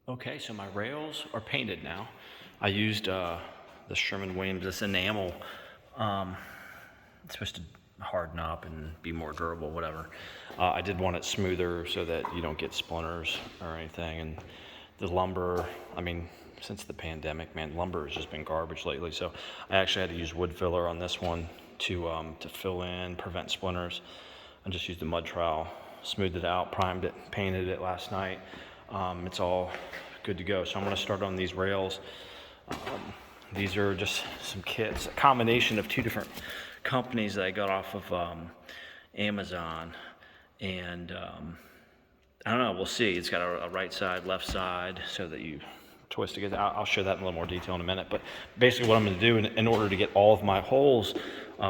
Okay, so my rails are painted now. I used the Sherwin-Williams, this enamel. It's supposed to harden up and be more durable, whatever. I did want it smoother so that you don't get splinters or anything. And the lumber, I mean, since the pandemic, man, lumber has just been garbage lately. So I actually had to use wood filler on this one to fill in, prevent splinters. I just used a mud trowel, smoothed it out, primed it, painted it last night. It's all good to go. So I'm going to start on these rails. These are just some kits, a combination of two different companies that I got off of Amazon. And I don't know, we'll see. It's got a right side, left side, so that you twist together. I'll show that in a little more detail in a minute. But basically what I'm going to do in order to get all of my holes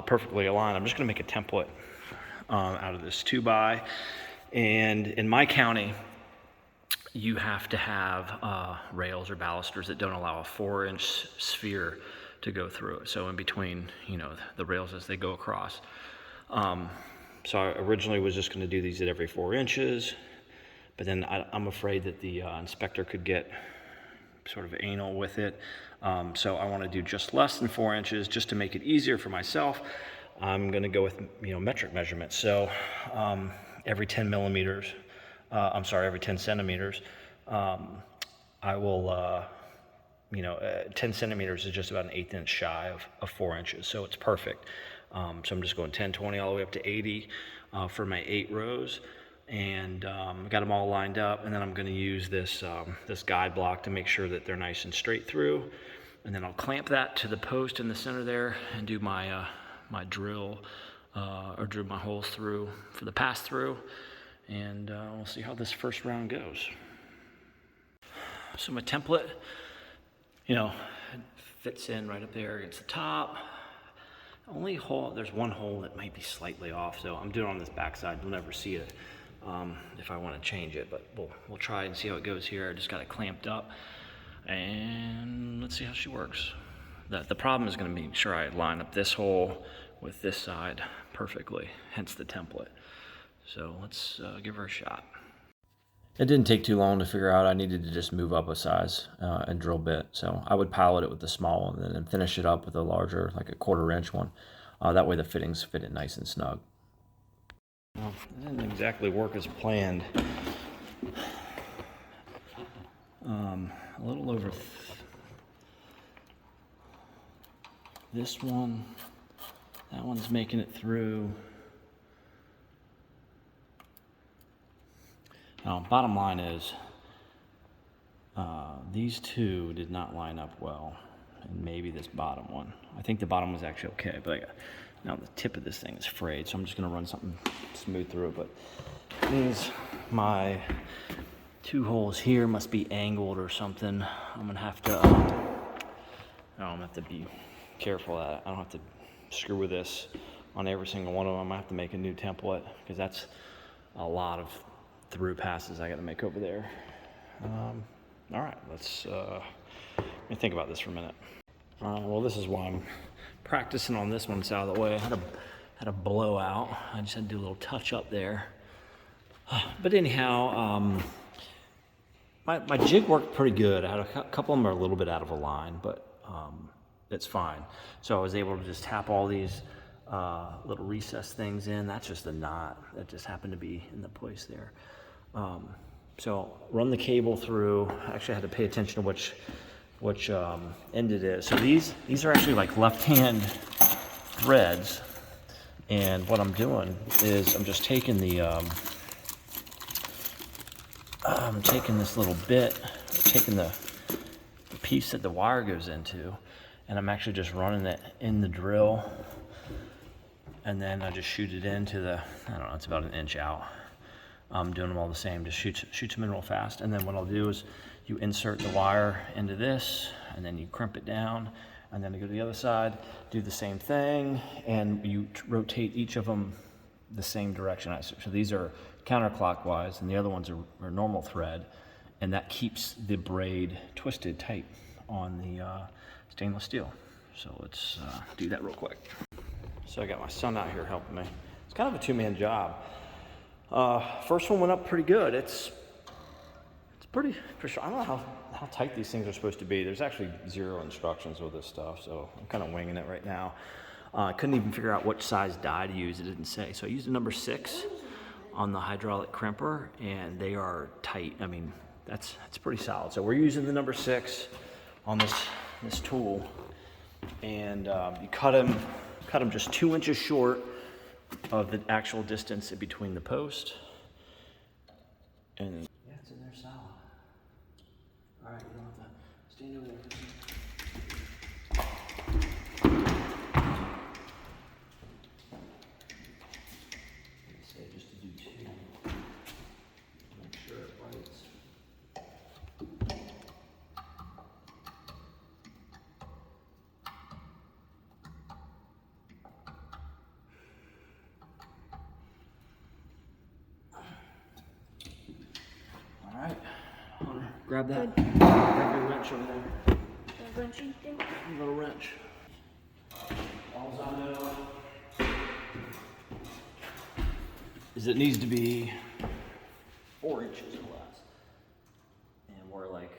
perfectly aligned, I'm just going to make a template out of this 2x. And in my county, you have to have rails or balusters that don't allow a 4-inch sphere to go through it. So in between, the rails as they go across. So I originally was just going to do these at every 4 inches, but then I'm afraid that the inspector could get sort of anal with it. So I want to do just less than 4 inches just to make it easier for myself. I'm going to go with, metric measurements. So every 10 millimeters, every 10 centimeters, I will, 10 centimeters is just about an 1/8 inch shy of 4 inches. So it's perfect. So I'm just going 10, 20, all the way up to 80 for my 8 rows. And got them all lined up. And then I'm going to use this guide block to make sure that they're nice and straight through. And then I'll clamp that to the post in the center there and do my drill or drill my holes through for the pass through. And we'll see how this first round goes. So my template, fits in right up there against the top. Only hole, there's one hole that might be slightly off, so I'm doing it on this back side. You'll never see it if I want to change it, but we'll try and see how it goes here. I just got it clamped up, and let's see how she works. The problem is going to be sure I line up this hole with this side perfectly, hence the template. So let's give her a shot. It didn't take too long to figure out I needed to just move up a size and drill bit. So I would pilot it with the small one and then finish it up with a larger, like a 1/4 inch one. That way the fittings fit it nice and snug. Well, it didn't exactly work as planned. A little over this one. That one's making it through. Now, bottom line is, these two did not line up well, and maybe this bottom one. I think the bottom was actually okay, but now the tip of this thing is frayed, so I'm just going to run something smooth through it. But it means my 2 holes here must be angled or something. I'm going to have to, I'm going to have to be careful that I don't have to screw with this on every single one of them. I'm going to have to make a new template because that's a lot of through passes I got to make over there. All right, let me think about this for a minute. Well, this is why I'm practicing on this one. It's out of the way. I had a blowout. I just had to do a little touch up there. But anyhow, my jig worked pretty good. I had a couple of them are a little bit out of a line, but it's fine. So I was able to just tap all these little recess things in. That's just a knot that just happened to be in the place there. So run the cable through. Actually, I had to pay attention to which end it is. So these are actually like left-hand threads, and what I'm doing is I'm just taking the I'm taking this little bit, taking the piece that the wire goes into, and I'm actually just running it in the drill, and then I just shoot it into the, I don't know, it's about 1 inch out. I'm doing them all the same, just shoots them in real fast. And then what I'll do is you insert the wire into this, and then you crimp it down, and then to go to the other side, do the same thing, and you rotate each of them the same direction. So these are counterclockwise, and the other ones are normal thread, and that keeps the braid twisted tight on the stainless steel. So let's do that real quick. So I got my son out here helping me. It's kind of a 2-man job. First one went up pretty good. It's pretty sure. I don't know how tight these things are supposed to be. There's actually 0 instructions with this stuff, so I'm kind of winging it right now. I couldn't even figure out what size die to use. It didn't say. So I used a number 6 on the hydraulic crimper, and they are tight. I mean, that's pretty solid. So we're using the number 6 on this tool, and you cut them just 2 inches short of the actual distance in between the post. And yeah, it's in there solid. All right, you don't have to stand over there. Say just to do 2. Make sure it bites. All right, grab that. Grab your wrench over there. The wrenching thing? A little wrench. All I know is it needs to be 4 inches or less, and we're like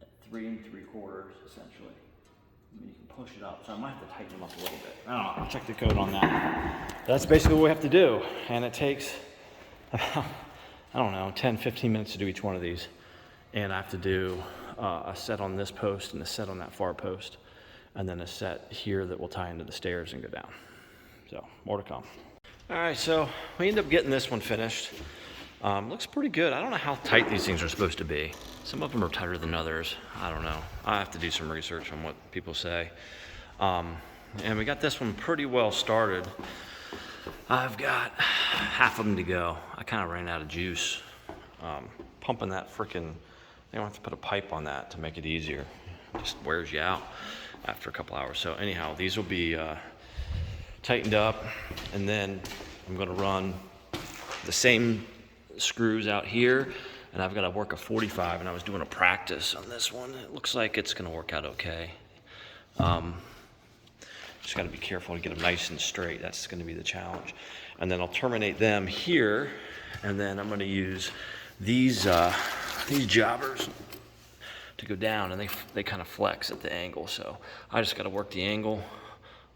at 3 3/4 essentially. I mean, you can push it up, so I might have to tighten them up a little bit. I don't know. I'll check the code on that. That's basically what we have to do, and it takes about, I don't know, 10-15 minutes to do each one of these. And I have to do a set on this post and a set on that far post, and then a set here that will tie into the stairs and go down. So more to come. All right, so we end up getting this one finished. Looks pretty good. I don't know how tight these things are supposed to be. Some of them are tighter than others. I don't know. I have to do some research on what people say. And we got this one pretty well started. I've got half of them to go. I kind of ran out of juice. Pumping that freaking, they don't have to put a pipe on that to make it easier. It just wears you out after a couple hours. So anyhow, these will be tightened up, and then I'm gonna run the same screws out here, and I've got to work a 45, and I was doing a practice on this one. It looks like it's gonna work out okay. Just got to be careful to get them nice and straight. That's going to be the challenge. And then I'll terminate them here, and then I'm going to use these jobbers to go down, and they kind of flex at the angle. So I just got to work the angle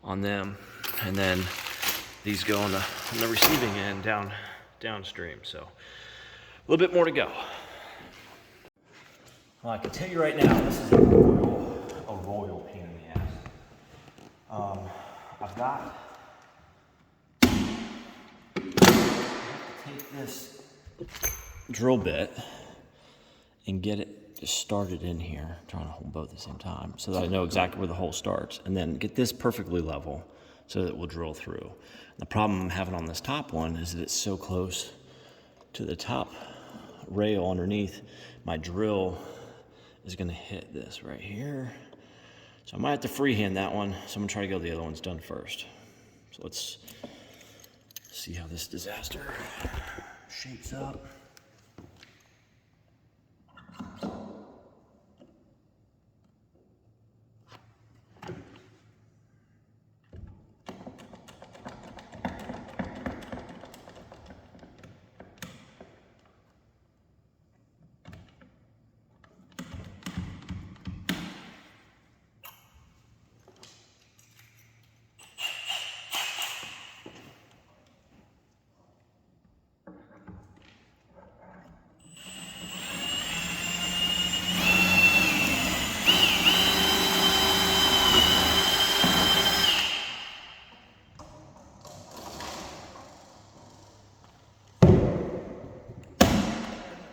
on them, and then these go on the receiving end downstream. So a little bit more to go. Well, I can tell you right now, this is a royal pain in the ass. I've got to take this drill bit and get it just started in here. I'm trying to hold both at the same time so that I know exactly where the hole starts, and then get this perfectly level so that it will drill through. The problem I'm having on this top one is that it's so close to the top rail underneath. My drill is going to hit this right here. So I might have to freehand that one, so I'm gonna try to get the other ones done first. So let's see how this disaster shapes up.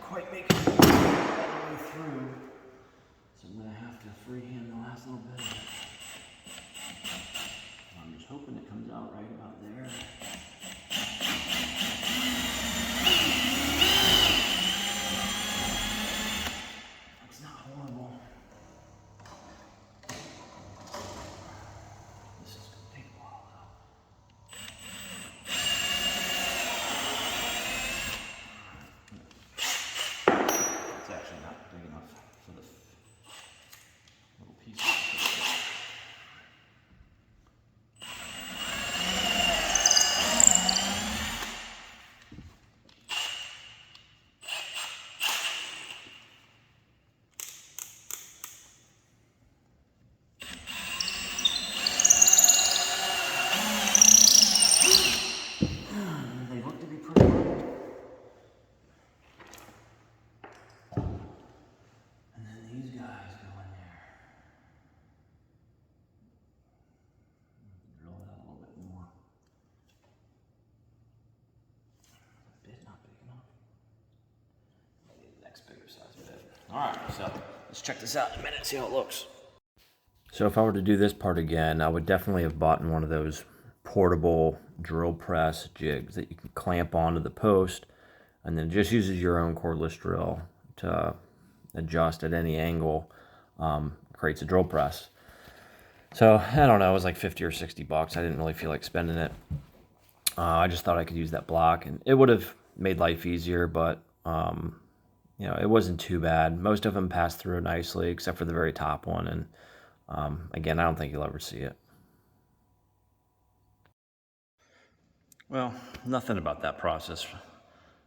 Quite make it all the way through, so I'm gonna have to freehand the last little bit of it. I'm just hoping it comes out right about there. That's not horrible. This is gonna take a while though. It's actually not big enough for the little pieces. next bigger size bit. All right, so let's check this out in a minute, see how it looks. So if I were to do this part again, I would definitely have bought one of those portable drill press jigs that you can clamp onto the post, and then just uses your own cordless drill to adjust at any angle, creates a drill press. So I don't know, it was like 50 or 60 bucks. I didn't really feel like spending it. I just thought I could use that block, and it would have made life easier, but you know, it wasn't too bad. Most of them passed through nicely, except for the very top one, and again, I don't think you'll ever see it. Well, nothing about that process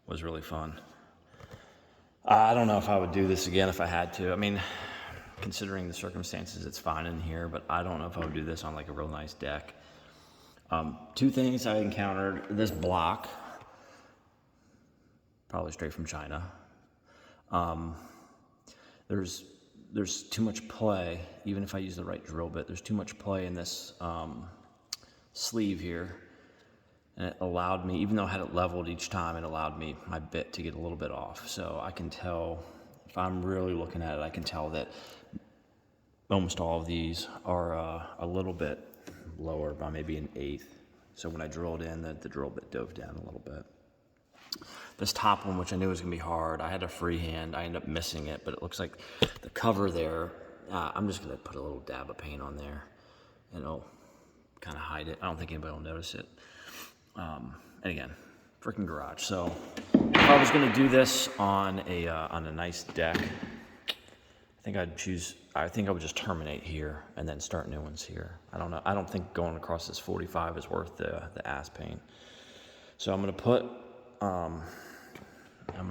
was really fun. I don't know if I would do this again if I had to. I mean, considering the circumstances, it's fine in here, but I don't know if I would do this on like a real nice deck. Two things I encountered: this block, probably straight from China. There's too much play, even if I use the right drill bit. There's too much play in this sleeve here, and it allowed me, even though I had it leveled each time, it allowed me my bit to get a little bit off. So I can tell, if I'm really looking at it, I can tell that almost all of these are a little bit lower by maybe an eighth. So when I drilled in, the drill bit dove down a little bit. This top one, which I knew was gonna be hard, I had a freehand. I ended up missing it, but it looks like the cover there, I'm just gonna put a little dab of paint on there and it'll kind of hide it. I don't think anybody will notice it. And again, freaking garage. So if I was gonna do this on a nice deck, I think I would just terminate here and then start new ones here. I don't know. I don't think going across this 45 is worth the ass pain. So I'm gonna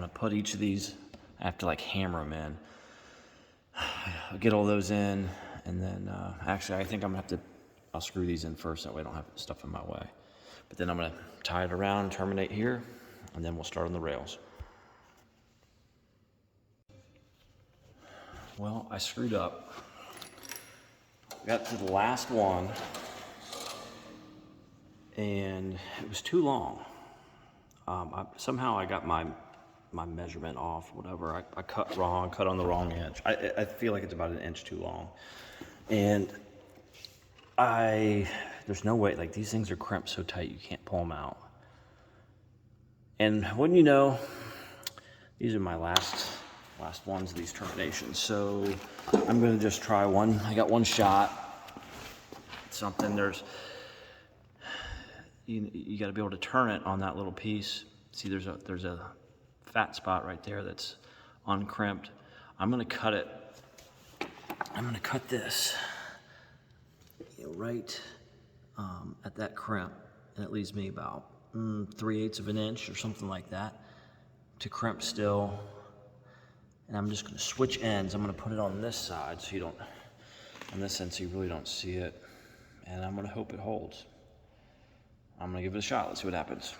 put each of these. I have to like hammer them in. I'll get all those in, and then actually I think I'll screw these in first, that way I don't have stuff in my way. But then I'm gonna tie it around, terminate here, and then we'll start on the rails. Well, I screwed up. Got to the last one, and it was too long. Somehow I got my measurement off, whatever. I cut wrong, cut on the wrong edge. I feel like it's about an inch too long. And there's no way, like these things are crimped so tight you can't pull them out. And wouldn't you know, these are my last ones of these terminations. So I'm gonna just try one. I got one shot. Something, you gotta be able to turn it on that little piece. See, there's a fat spot right there that's uncrimped. I'm gonna cut it. I'm gonna cut this, right at that crimp, and it leaves me about 3/8 of an inch or something like that to crimp still. And I'm just gonna switch ends. I'm gonna put it on this side so you don't, on this end so you really don't see it. And I'm gonna hope it holds. I'm gonna give it a shot, let's see what happens.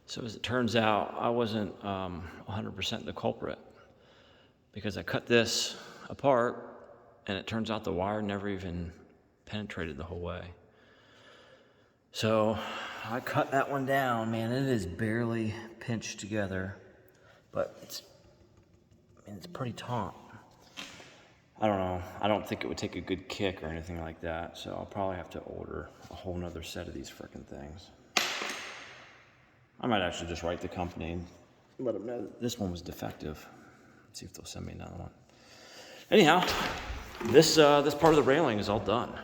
So as it turns out, I wasn't 100% the culprit, because I cut this apart and it turns out the wire never even penetrated the whole way. So I cut that one down, man, it is barely pinched together, but it's pretty taut. I don't know, I don't think it would take a good kick or anything like that, so I'll probably have to order a whole nother set of these frickin' things. I might actually just write the company and let them know that this one was defective. Let's see if they'll send me another one. Anyhow, this part of the railing is all done.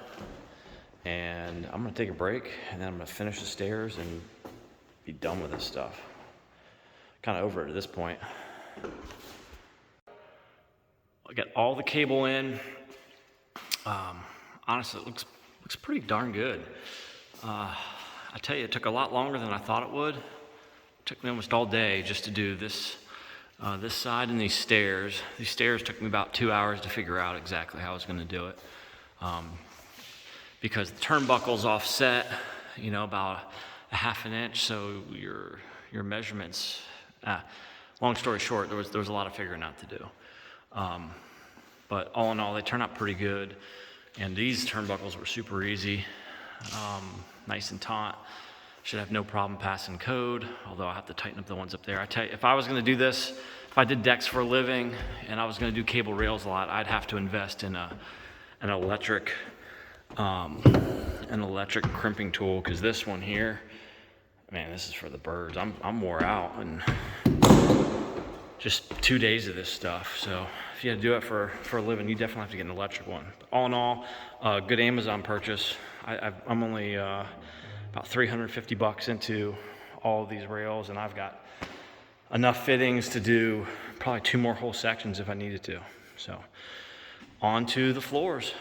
And I'm gonna take a break, and then I'm gonna finish the stairs and be done with this stuff. Kind of over it at this point. I got all the cable in. Honestly, it looks pretty darn good. I tell you, it took a lot longer than I thought it would. It took me almost all day just to do this side and these stairs. These stairs took me about 2 hours to figure out exactly how I was going to do it, because the turnbuckle's offset, about a half an inch. So your measurements. Long story short, there was a lot of figuring out to do. But all in all, they turned out pretty good. And these turnbuckles were super easy, nice and taut. Should have no problem passing code, although I have to tighten up the ones up there. I tell you, if I was gonna do this if I did decks for a living and I was gonna do cable rails a lot, I'd have to invest in an electric crimping tool, because this one here, man, this is for the birds. I'm wore out and just 2 days of this stuff. So if you had to do it for a living, you definitely have to get an electric one. But all in all, good Amazon purchase. I'm only about $350 into all of these rails, and I've got enough fittings to do probably 2 more whole sections if I needed to. So on to the floors.